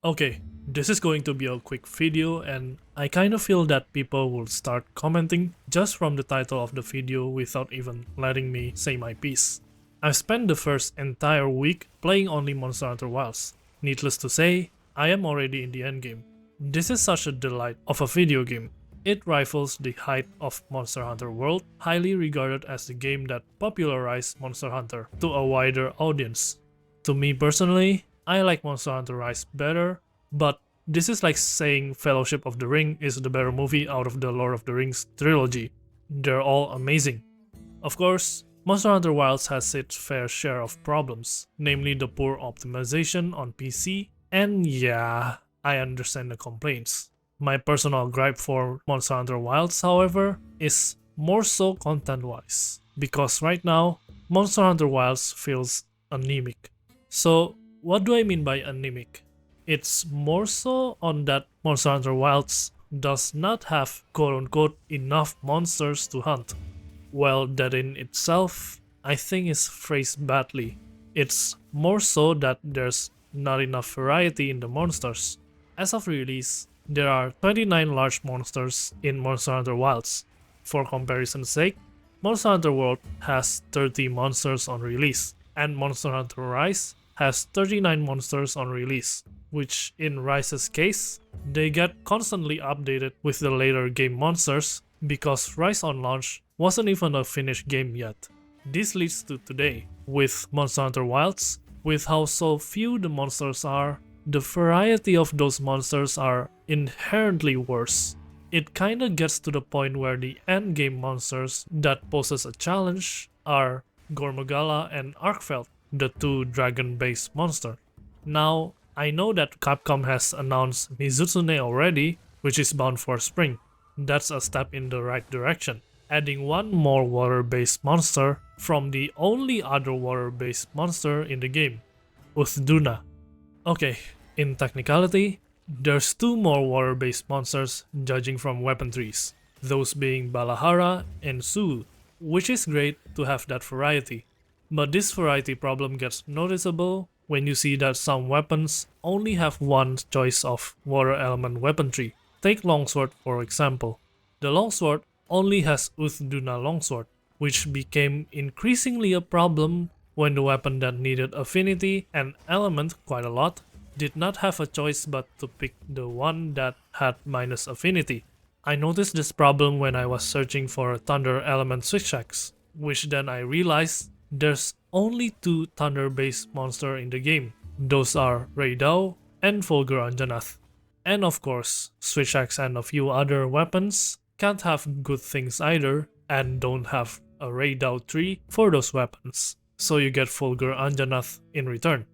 Okay, this is going to be a quick video and I kind of feel that people will start commenting just from the title of the video without even letting me say my piece. I've spent the first entire week playing only Monster Hunter Wilds. Needless to say, I am already in the endgame. This is such a delight of a video game. It rivals the height of Monster Hunter World, highly regarded as the game that popularized Monster Hunter to a wider audience. To me personally, I like Monster Hunter Rise better, but this is like saying Fellowship of the Ring is the better movie out of the Lord of the Rings trilogy. They're all amazing. Of course, Monster Hunter Wilds has its fair share of problems, namely the poor optimization on PC, and yeah, I understand the complaints. My personal gripe for Monster Hunter Wilds, however, is more so content-wise, because right now, Monster Hunter Wilds feels anemic. So, what do I mean by anemic? It's more so on that Monster Hunter Wilds does not have quote-unquote enough monsters to hunt. Well, that in itself, I think is phrased badly. It's more so that there's not enough variety in the monsters. As of release, there are 29 large monsters in Monster Hunter Wilds. For comparison's sake, Monster Hunter World has 30 monsters on release, and Monster Hunter Rise has 39 monsters on release, which in Rise's case, they get constantly updated with the later game monsters because Rise on launch wasn't even a finished game yet. This leads to today, with Monster Hunter Wilds, with how so few the monsters are, the variety of those monsters are inherently worse. It kinda gets to the point where the endgame monsters that poses a challenge are Gormagala and Arkfeld, the two dragon-based monsters. Now, I know that Capcom has announced Mizutsune already, which is bound for spring. That's a step in the right direction, adding one more water-based monster from the only other water-based monster in the game, Uthduna. Okay, in technicality, there's two more water-based monsters judging from weapon trees, those being Balahara and Su, which is great to have that variety. But this variety problem gets noticeable when you see that some weapons only have one choice of water element weaponry. Take Longsword for example. The Longsword only has Uthduna Longsword, which became increasingly a problem when the weapon that needed affinity and element quite a lot did not have a choice but to pick the one that had minus affinity. I noticed this problem when I was searching for a Thunder element switch axe, which then I realized there's only two Thunder-based monsters in the game. Those are Raidao and Fulgur Anjanath. And of course, switch axe and a few other weapons can't have good things either and don't have a Raidao tree for those weapons, so you get Fulgur Anjanath in return.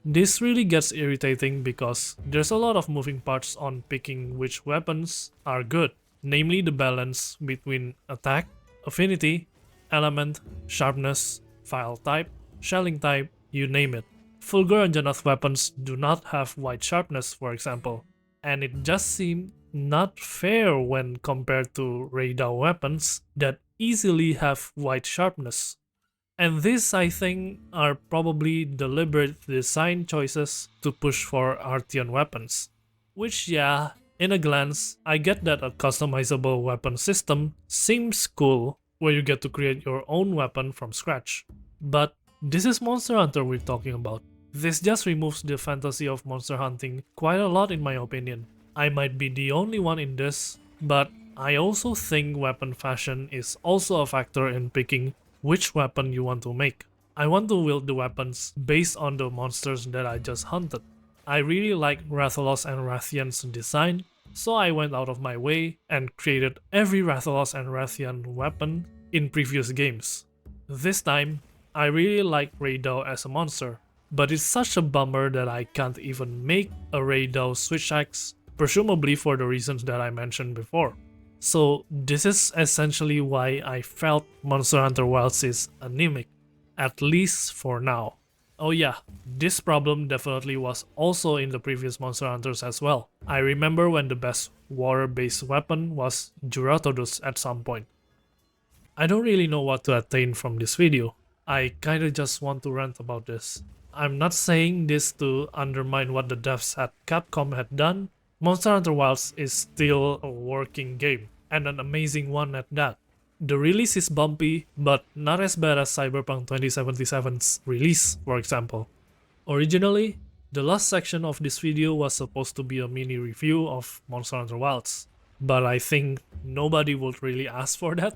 This really gets irritating because there's a lot of moving parts on picking which weapons are good, namely the balance between attack, affinity, element, sharpness, file type, shelling type, you name it. Fulgur Anjanath weapons do not have white sharpness, for example, and it just seemed not fair when compared to Raidao weapons that easily have white sharpness. And this, I think, are probably deliberate design choices to push for Artian weapons. Which, yeah, in a glance, I get that a customizable weapon system seems cool, where you get to create your own weapon from scratch. But this is Monster Hunter we're talking about. This just removes the fantasy of monster hunting quite a lot in my opinion. I might be the only one in this, but I also think weapon fashion is also a factor in picking which weapon you want to make. I want to wield the weapons based on the monsters that I just hunted. I really like Rathalos and Rathian's design, so I went out of my way and created every Rathalos and Rathian weapon in previous games. This time, I really like Raidao as a monster, but it's such a bummer that I can't even make a Raidao switch axe, presumably for the reasons that I mentioned before. So this is essentially why I felt Monster Hunter Wilds is anemic, at least for now. Oh yeah, this problem definitely was also in the previous Monster Hunters as well. I remember when the best water-based weapon was Juratodus at some point. I don't really know what to attain from this video. I kinda just want to rant about this. I'm not saying this to undermine what the devs at Capcom had done. Monster Hunter Wilds is still a working game, and an amazing one at that. The release is bumpy, but not as bad as Cyberpunk 2077's release, for example. Originally, the last section of this video was supposed to be a mini review of Monster Hunter Wilds, but I think nobody would really ask for that,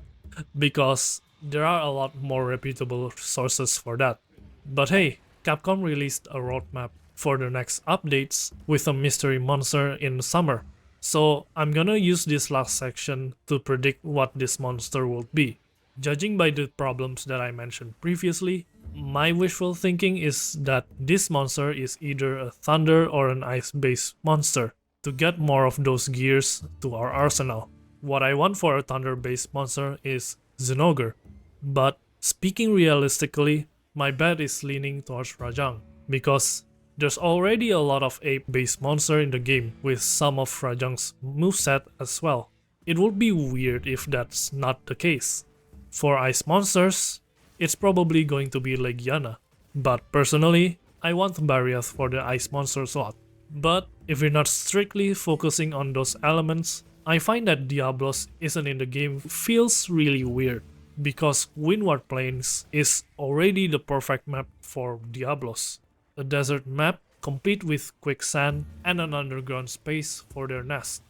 because there are a lot more reputable sources for that. But hey, Capcom released a roadmap for the next updates with a mystery monster in summer. So I'm gonna use this last section to predict what this monster will be. Judging by the problems that I mentioned previously, my wishful thinking is that this monster is either a thunder or an ice-based monster to get more of those gears to our arsenal. What I want for a thunder-based monster is Zinogre, but speaking realistically, my bet is leaning towards Rajang, because there's already a lot of ape-based monster in the game with some of Rajang's moveset as well. It would be weird if that's not the case. For ice monsters, it's probably going to be Legiana, but personally, I want Barriath for the ice monster slot. But if we're not strictly focusing on those elements, I find that Diablos isn't in the game feels really weird, because Windward Plains is already the perfect map for Diablos. A desert map complete with quicksand and an underground space for their nest.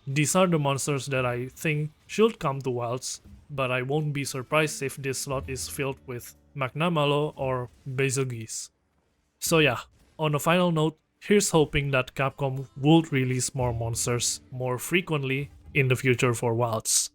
These are the monsters that I think should come to Wilds, but I won't be surprised if this slot is filled with Magnamalo or Betelgeuse. So yeah, on a final note, here's hoping that Capcom would release more monsters more frequently in the future for Wilds.